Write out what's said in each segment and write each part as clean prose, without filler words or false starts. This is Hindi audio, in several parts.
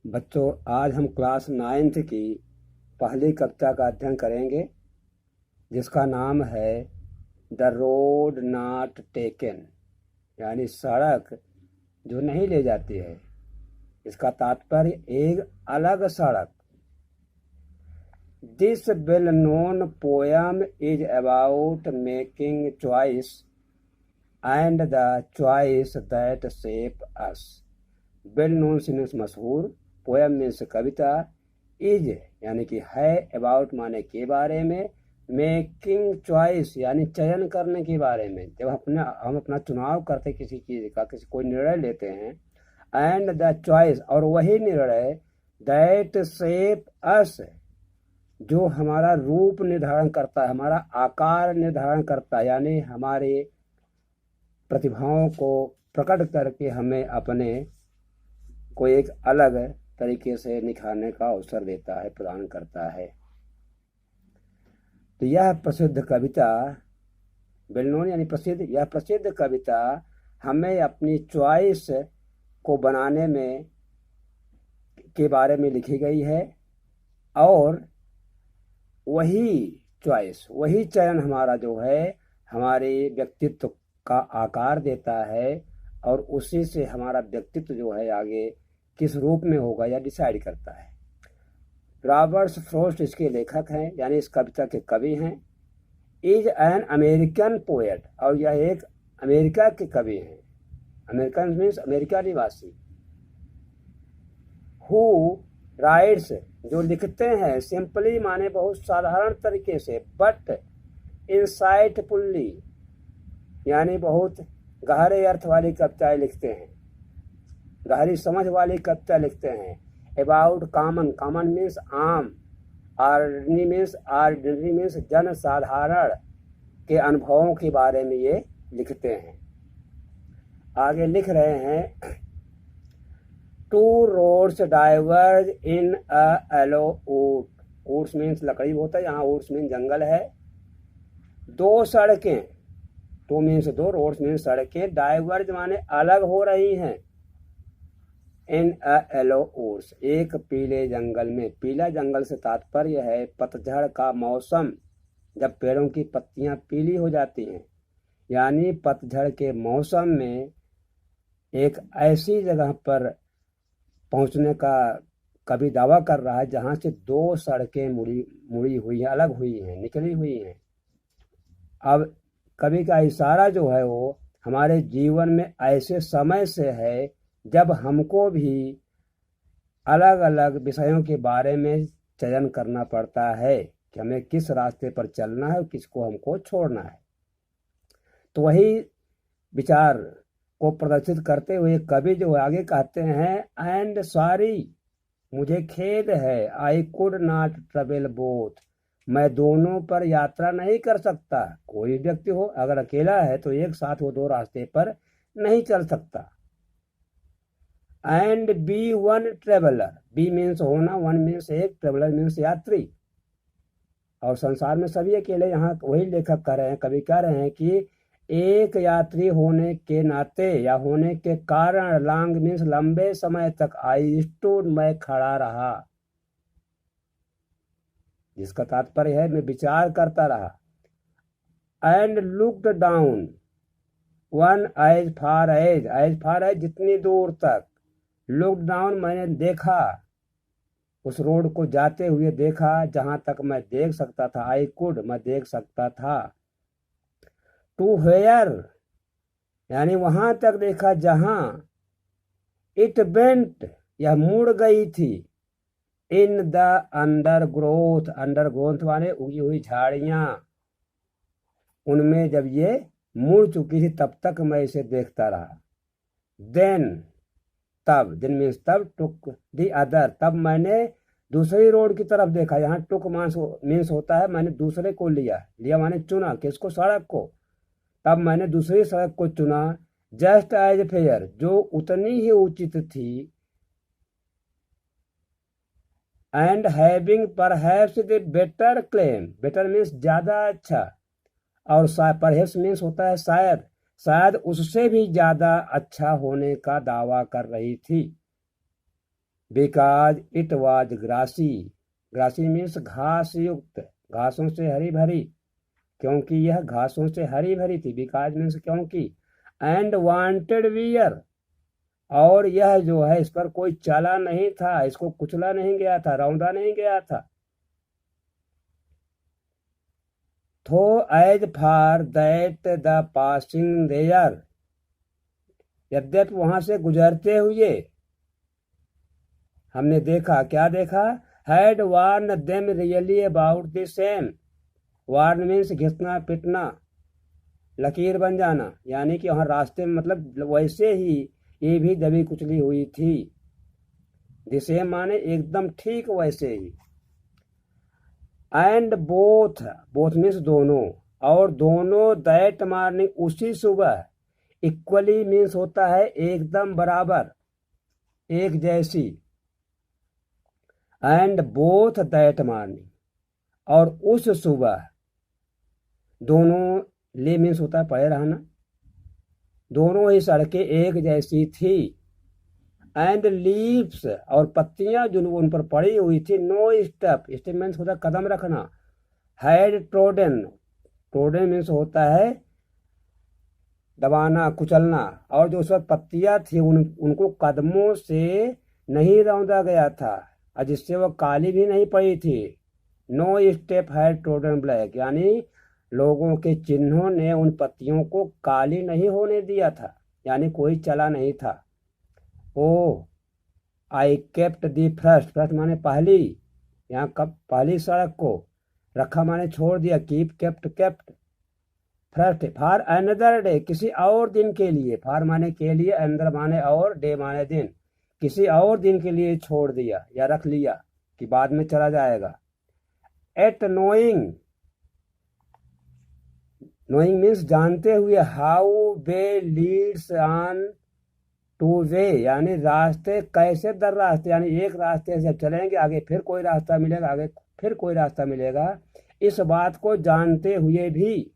बच्चों, आज हम क्लास 9th की पहली कविता का अध्ययन करेंगे जिसका नाम है द रोड नॉट टेकन, यानी सड़क जो नहीं ले जाती है। इसका तात्पर्य एक अलग सड़क। This well known poem is about making choice and the choice that shape us. Well known means मशहूर, पोयम मीन्स कविता, इज यानी कि है, अबाउट माने के बारे में, मेकिंग चॉइस यानी चयन करने के बारे में। जब हम अपना चुनाव करते किसी चीज़ का, कोई निर्णय लेते हैं, एंड द चॉइस और वही निर्णय, दैट शेप अस जो हमारा रूप निर्धारण करता है, हमारा आकार निर्धारण करता है, यानी हमारे प्रतिभाओं को प्रकट करके हमें अपने को एक अलग तरीके से निखारने का अवसर देता है, प्रदान करता है। तो यह प्रसिद्ध कविता, वेल नोन यानी प्रसिद्ध, यह प्रसिद्ध कविता हमें अपनी चॉइस को बनाने में के बारे में लिखी गई है, और वही चॉइस, वही चयन हमारा जो है हमारे व्यक्तित्व का आकार देता है, और उसी से हमारा व्यक्तित्व जो है आगे किस रूप में होगा यह डिसाइड करता है। रॉबर्ट फ्रॉस्ट इसके लेखक हैं, यानी इस कविता के कवि हैं। इज एन अमेरिकन पोएट, और यह एक अमेरिका के कवि हैं। अमेरिकन मीन्स अमेरिका निवासी। हु राइट्स जो लिखते हैं, सिंपली माने बहुत साधारण तरीके से, बट इंसाइटफुल्ली यानी बहुत गहरे अर्थ वाली कविताएं लिखते हैं, गहरी समझ वाली कविता लिखते हैं। अबाउट कॉमन, कॉमन मीन्स आम, ऑर्डिनरी मीन्स जन साधारण के अनुभवों के बारे में ये लिखते हैं। आगे लिख रहे हैं, two roads diverge in a yellow wood. Woods means लकड़ी होता है, यहाँ वुड्स मीन्स जंगल है। दो सड़कें, टू मीन्स दो, रोड्स मीन्स सड़कें, डाइवर्ज माने अलग हो रही हैं, इन अ येलो वुड्स एक पीले जंगल में। पीला जंगल से तात्पर्य है पतझड़ का मौसम, जब पेड़ों की पत्तियां पीली हो जाती हैं, यानी पतझड़ के मौसम में एक ऐसी जगह पर पहुंचने का कभी दावा कर रहा है जहां से दो सड़कें मुड़ी हुई हैं, अलग हुई हैं, निकली हुई हैं। अब कवि का इशारा जो है वो हमारे जीवन में ऐसे समय से है जब हमको भी अलग अलग विषयों के बारे में चयन करना पड़ता है कि हमें किस रास्ते पर चलना है और किसको हमको छोड़ना है। तो वही विचार को प्रदर्शित करते हुए कवि जो आगे कहते हैं, एंड सॉरी मुझे खेद है, I could not travel both, मैं दोनों पर यात्रा नहीं कर सकता। कोई व्यक्ति हो अगर अकेला है तो एक साथ वो दो रास्ते पर नहीं चल सकता। And be one traveller, be means होना, वन मीन्स एक, ट्रेवलर मीन्स यात्री। और संसार में सभी अकेले, यहाँ वही लेखक कह रहे हैं, कवि कह रहे हैं कि एक यात्री होने के नाते या होने के कारण, लॉन्ग मीन्स लंबे समय तक, आई स्टूड मैं खड़ा रहा, जिसका तात्पर्य है मैं विचार करता रहा। And looked down one as far as जितनी दूर तक, लुक डाउन मैंने देखा, उस रोड को जाते हुए देखा जहां तक मैं देख सकता था, आई कुड मैं देख सकता था। टू वेयर यानी वहां तक देखा जहां, इट बेंट यह मुड़ गई थी, in the under growth, under growth माने उगी हुई झाड़ियां, उनमें जब ये मुड़ चुकी थी तब तक मैं इसे देखता रहा। देन तब, दिन मीन्स तब, टुक दी अदर तब मैंने दूसरी रोड की तरफ देखा। यहाँ टुक मीन्स होता है मैंने दूसरे को लिया माने चुना, किसको, सड़क को। तब मैंने दूसरी सड़क को चुना, जस्ट एज फेयर जो उतनी ही उचित थी, and having perhaps the better claim, better means ज्यादा अच्छा, और परहैप्स मीन्स होता है शायद, शायद उससे भी ज्यादा अच्छा होने का दावा कर रही थी। Because it was grassy, grassy means घास युक्त, घासों से हरी भरी, क्योंकि यह घासों से हरी भरी थी, बिकॉज मीन्स क्योंकि, एंड वांटेड वियर, और यह जो है इस पर कोई चला नहीं था, इसको कुचला नहीं गया था, रौंदा नहीं गया था। Though as for that the passing there, यद्यपि वहां से गुजरते हुए हमने देखा, क्या देखा, had worn them really about the same, worn means घिसना पिटना, लकीर बन जाना, यानी कि वहां रास्ते में मतलब वैसे ही ये भी दबी कुचली हुई थी। द सेम माने एकदम ठीक वैसे ही। एंड बोथ, बोथ मीन्स दोनों, और दोनों दैट मॉर्निंग उसी सुबह, इक्वली मीन्स होता है एकदम बराबर, एक जैसी, एंड बोथ दैट मॉर्निंग, और उस सुबह, दोनों, ले मीन्स होता है पड़े रहना, दोनों ही सड़कें एक जैसी थी। एंड लीव्स, और पत्तियां जो उन पर पड़ी हुई थी, नो स्टेप, स्टेप मीन्स होता है कदम रखना, हैड ट्रोडन, ट्रोडन मीन्स होता है दबाना कुचलना, और जो उस पर पत्तियां थी उनको कदमों से नहीं रौंदा गया था, और जिससे वो काली भी नहीं पड़ी थी। No step had trodden black, यानी लोगों के चिन्हों ने उन पत्तियों को काली नहीं होने दिया था, यानी कोई चला नहीं था। Oh I kept the first, first माने पहली, यहाँ कब पहली सड़क को, रखा माने छोड़ दिया, keep kept kept, first for another day, किसी और दिन के लिए, फॉर माने के लिए, अंदर माने और, डे माने दिन, किसी और दिन के लिए छोड़ दिया या रख लिया कि बाद में चला जाएगा। एट नोइंग, नोइंग मीन्स जानते हुए, how way Leeds on two way, यानी रास्ते कैसे दर रास्ते, यानी एक रास्ते से चलेंगे आगे फिर कोई रास्ता मिलेगा, आगे फिर कोई रास्ता मिलेगा, इस बात को जानते हुए भी।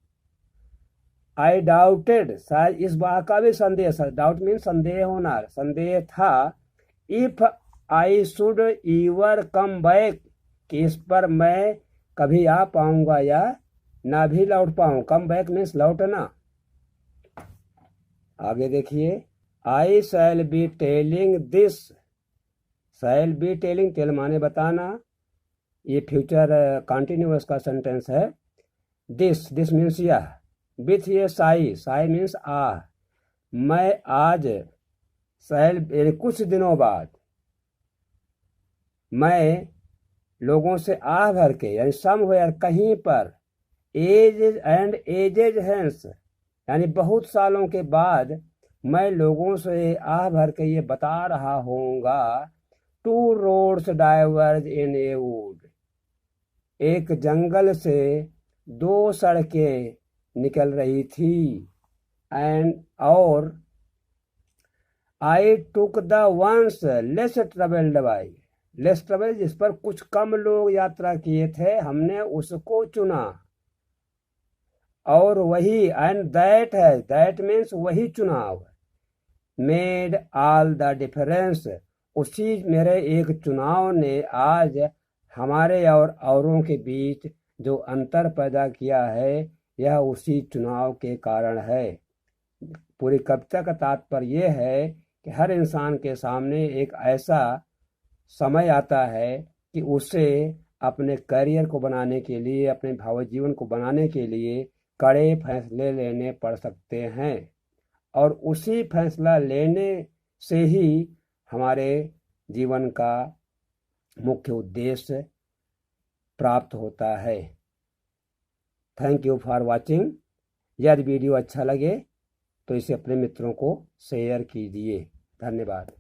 आई डाउटेड, शायद इस बात का भी संदेह, डाउट मीन संदेह होना, संदेह था, if I should ईवर come back, कि इस पर मैं कभी आ पाऊंगा या ना भी लौट पाऊं, कम बैक मीन्स लौटना। आगे देखिए, I shall be telling this, shall be telling, tell माने बताना, ये फ्यूचर कंटिन्यूअस का सेंटेंस है। दिस, दिस मीन्स यह, with a sigh, Sai means आ, मैं आज शैल कुछ दिनों बाद, मैं लोगों से आह भर के, यानी समवेयर कहीं पर, एज एंड एजेज हेंस, यानी बहुत सालों के बाद मैं लोगों से आह भर के ये बता रहा होऊंगा, two roads diverge in a wood, एक जंगल से दो सड़कें निकल रही थी, एंड और I took the ones less travelled by, less travel जिस पर कुछ कम लोग यात्रा किए थे, हमने उसको चुना, और वही, एंड दैट है, दैट मीन्स वही चुनाव, मेड ऑल द डिफरेंस, उसी मेरे एक चुनाव ने आज हमारे और औरों के बीच जो अंतर पैदा किया है, यह उसी चुनाव के कारण है। पूरी कविता का तात्पर्य यह है कि हर इंसान के सामने एक ऐसा समय आता है कि उसे अपने करियर को बनाने के लिए, अपने भावी जीवन को बनाने के लिए कड़े फैसले लेने पड़ सकते हैं, और उसी फैसला लेने से ही हमारे जीवन का मुख्य उद्देश्य प्राप्त होता है। Thank you for watching. यदि वीडियो अच्छा लगे तो इसे अपने मित्रों को शेयर कीजिए। धन्यवाद।